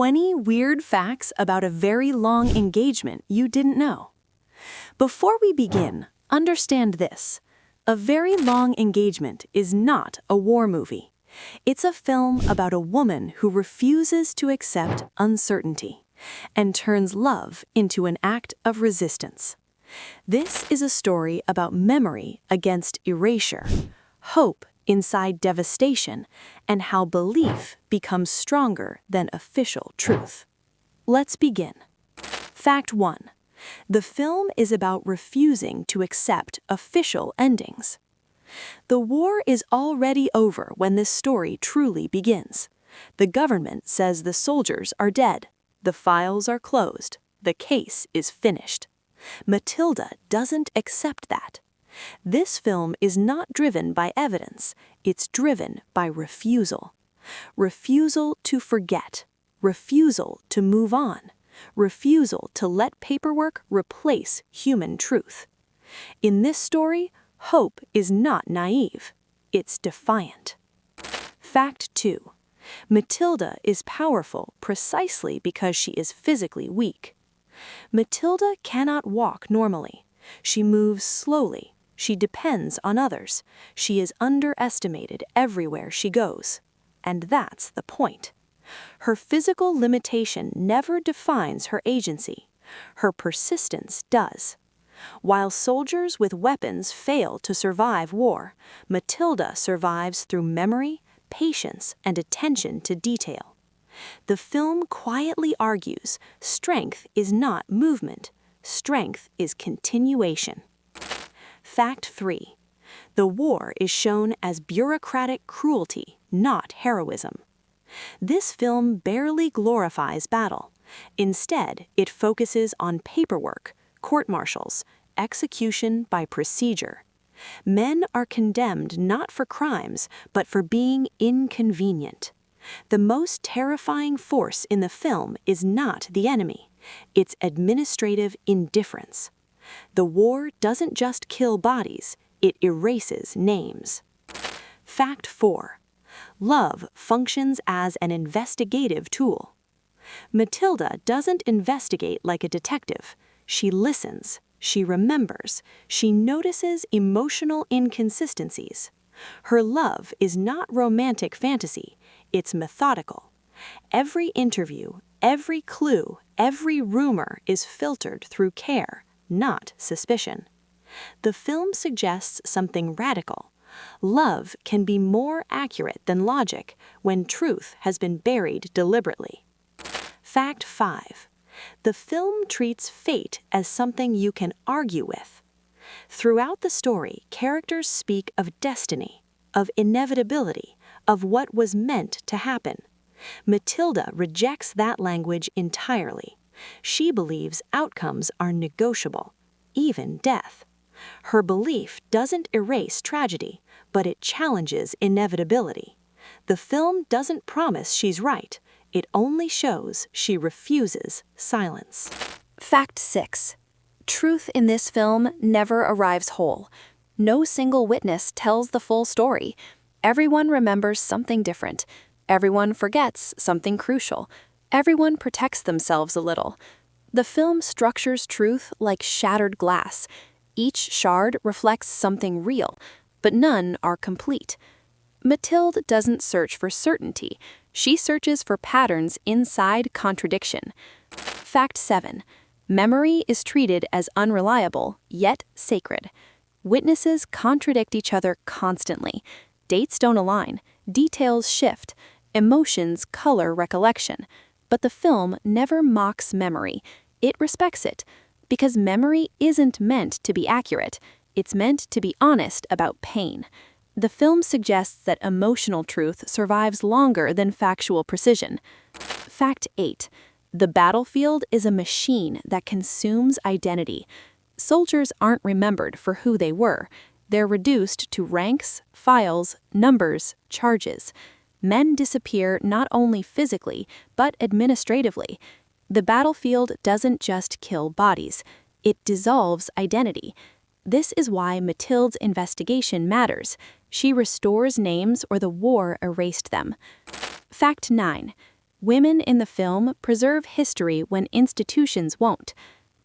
20 weird facts about a very long engagement you didn't know. Before we begin, understand this. A very long engagement is not a war movie. It's a film about a woman who refuses to accept uncertainty and turns love into an act of resistance. This is a story about memory against erasure, hope inside devastation, and how belief becomes stronger than official truth. Let's begin. Fact 1. The film is about refusing to accept official endings. The war is already over when this story truly begins. The government says the soldiers are dead. The files are closed. The case is finished. Matilda doesn't accept that. This film is not driven by evidence. It's driven by refusal. Refusal to forget. Refusal to move on. Refusal to let paperwork replace human truth. In this story, hope is not naive. It's defiant. Fact 2. Matilda is powerful precisely because she is physically weak. Matilda cannot walk normally. She moves slowly. She depends on others. She is underestimated everywhere she goes. And that's the point. Her physical limitation never defines her agency. Her persistence does. While soldiers with weapons fail to survive war, Matilda survives through memory, patience, and attention to detail. The film quietly argues strength is not movement. Strength is continuation. Fact 3. The war is shown as bureaucratic cruelty, not heroism. This film barely glorifies battle. Instead, it focuses on paperwork, court-martials, execution by procedure. Men are condemned not for crimes, but for being inconvenient. The most terrifying force in the film is not the enemy. It's administrative indifference. The war doesn't just kill bodies, it erases names. Fact 4. Love functions as an investigative tool. Matilda doesn't investigate like a detective. She listens, she remembers, she notices emotional inconsistencies. Her love is not romantic fantasy, it's methodical. Every interview, every clue, every rumor is filtered through care, not suspicion. The film suggests something radical. Love can be more accurate than logic when truth has been buried deliberately. Fact 5. The film treats fate as something you can argue with. Throughout the story, characters speak of destiny, of inevitability, of what was meant to happen. Matilda rejects that language entirely. She believes outcomes are negotiable, even death. Her belief doesn't erase tragedy, but it challenges inevitability. The film doesn't promise she's right. It only shows she refuses silence. Fact 6. Truth in this film never arrives whole. No single witness tells the full story. Everyone remembers something different. Everyone forgets something crucial. Everyone protects themselves a little. The film structures truth like shattered glass. Each shard reflects something real, but none are complete. Matilde doesn't search for certainty. She searches for patterns inside contradiction. Fact 7. Memory is treated as unreliable, yet sacred. Witnesses contradict each other constantly. Dates don't align. Details shift. Emotions color recollection. But the film never mocks memory. It respects it. Because memory isn't meant to be accurate. It's meant to be honest about pain. The film suggests that emotional truth survives longer than factual precision. Fact 8. The battlefield is a machine that consumes identity. Soldiers aren't remembered for who they were. They're reduced to ranks, files, numbers, charges. Men disappear not only physically, but administratively. The battlefield doesn't just kill bodies. It dissolves identity. This is why Matilde's investigation matters. She restores names or the war erased them. Fact 9. Women in the film preserve history when institutions won't.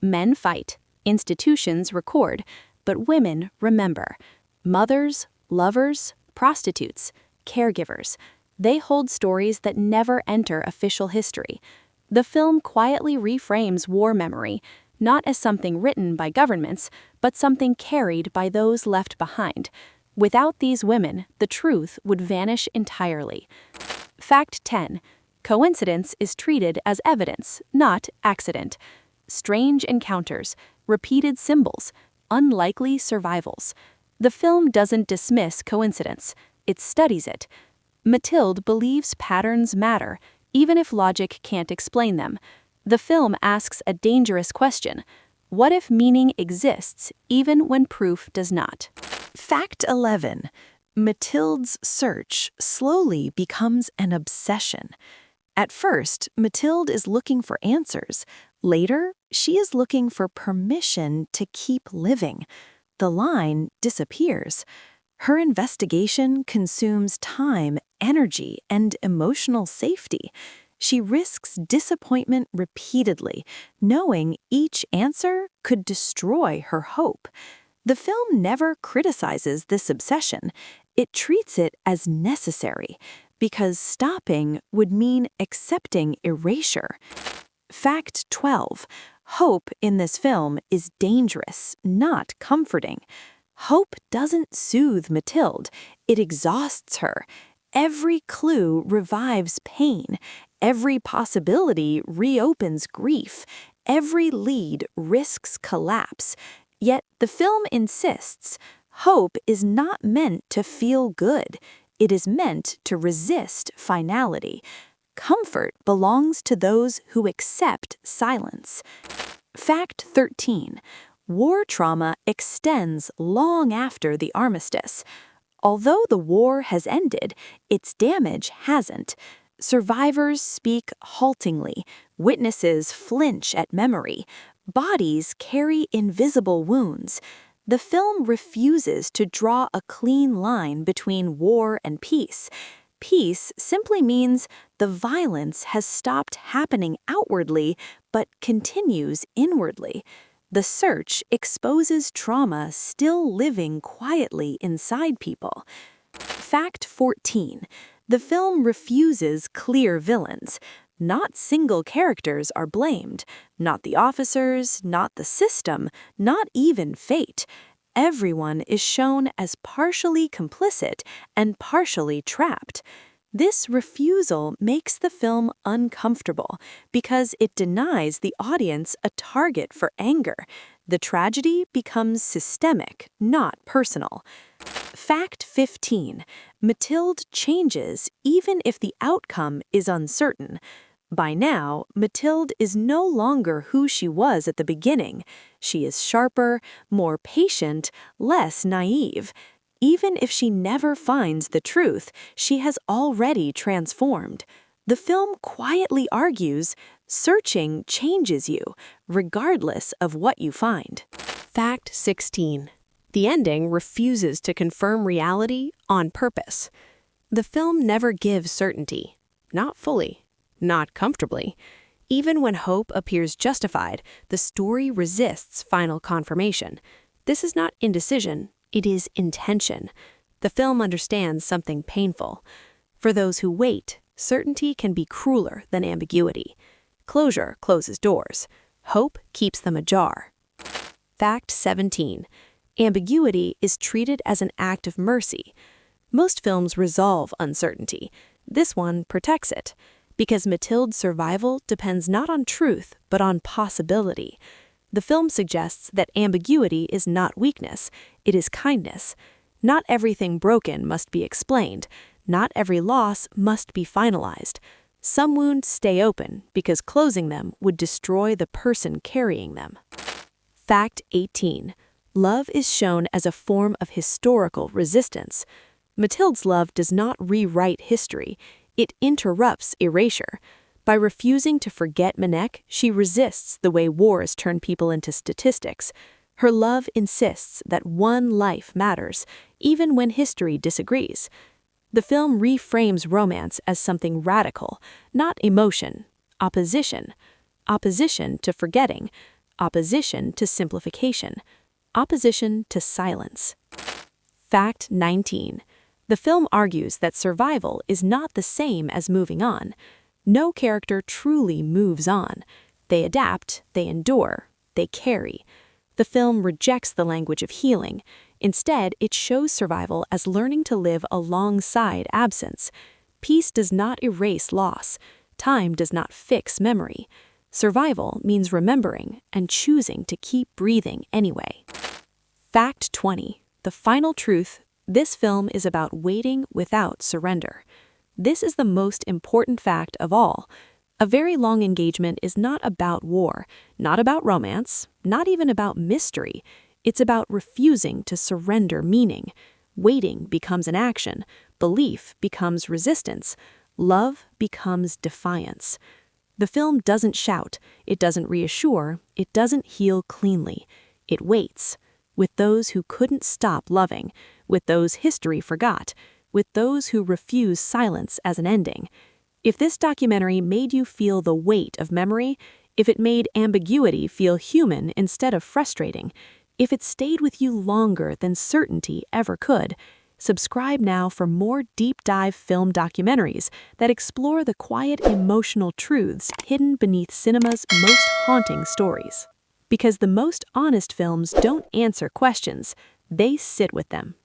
Men fight, institutions record, but women remember. Mothers, lovers, prostitutes, caregivers. They hold stories that never enter official history. The film quietly reframes war memory, not as something written by governments, but something carried by those left behind. Without these women, the truth would vanish entirely. Fact 10. Coincidence is treated as evidence, not accident. Strange encounters, repeated symbols, unlikely survivals. The film doesn't dismiss coincidence, it studies it. Mathilde believes patterns matter, even if logic can't explain them. The film asks a dangerous question. What if meaning exists even when proof does not? Fact 11. Mathilde's search slowly becomes an obsession. At first, Mathilde is looking for answers. Later, she is looking for permission to keep living. The line disappears. Her investigation consumes time, energy, and emotional safety. She risks disappointment repeatedly, knowing each answer could destroy her hope. The film never criticizes this obsession. It treats it as necessary, because stopping would mean accepting erasure. Fact 12. Hope in this film is dangerous, not comforting. Hope doesn't soothe Mathilde, it exhausts her. Every clue revives pain. Every possibility reopens grief. Every lead risks collapse. Yet the film insists, hope is not meant to feel good. It is meant to resist finality. Comfort belongs to those who accept silence. Fact 13. War trauma extends long after the armistice. Although the war has ended, its damage hasn't. Survivors speak haltingly, witnesses flinch at memory, bodies carry invisible wounds. The film refuses to draw a clean line between war and peace. Peace simply means the violence has stopped happening outwardly but continues inwardly. The search exposes trauma still living quietly inside people. Fact 14. The film refuses clear villains. Not single characters are blamed. Not the officers, not the system, not even fate. Everyone is shown as partially complicit and partially trapped. This refusal makes the film uncomfortable because it denies the audience a target for anger. The tragedy becomes systemic, not personal. Fact 15. Mathilde changes even if the outcome is uncertain. By now, Mathilde is no longer who she was at the beginning. She is sharper, more patient, less naive. Even if she never finds the truth, she has already transformed. The film quietly argues, searching changes you, regardless of what you find. Fact 16. The ending refuses to confirm reality on purpose. The film never gives certainty, not fully, not comfortably. Even when hope appears justified, the story resists final confirmation. This is not indecision, it is intention. The film understands something painful. For those who wait, certainty can be crueler than ambiguity. Closure closes doors. Hope keeps them ajar. Fact 17. Ambiguity is treated as an act of mercy. Most films resolve uncertainty. This one protects it, because Mathilde's survival depends not on truth, but on possibility. The film suggests that ambiguity is not weakness, it is kindness. Not everything broken must be explained. Not every loss must be finalized. Some wounds stay open because closing them would destroy the person carrying them. Fact 18. Love is shown as a form of historical resistance. Mathilde's love does not rewrite history, it interrupts erasure. By refusing to forget Manek, she resists the way wars turn people into statistics. Her love insists that one life matters, even when history disagrees. The film reframes romance as something radical, not emotion, opposition. Opposition to forgetting, opposition to simplification, opposition to silence. Fact 19. The film argues that survival is not the same as moving on. No character truly moves on. They adapt, they endure, they carry. The film rejects the language of healing. Instead, it shows survival as learning to live alongside absence. Peace does not erase loss. Time does not fix memory. Survival means remembering and choosing to keep breathing anyway. Fact 20. The final truth: this film is about waiting without surrender. This is the most important fact of all. A very long engagement is not about war, not about romance, not even about mystery. It's about refusing to surrender meaning. Waiting becomes an action. Belief becomes resistance. Love becomes defiance. The film doesn't shout, it doesn't reassure, it doesn't heal cleanly. It waits. With those who couldn't stop loving, with those history forgot, with those who refuse silence as an ending. If this documentary made you feel the weight of memory, if it made ambiguity feel human instead of frustrating, if it stayed with you longer than certainty ever could, subscribe now for more deep dive film documentaries that explore the quiet emotional truths hidden beneath cinema's most haunting stories. Because the most honest films don't answer questions, they sit with them.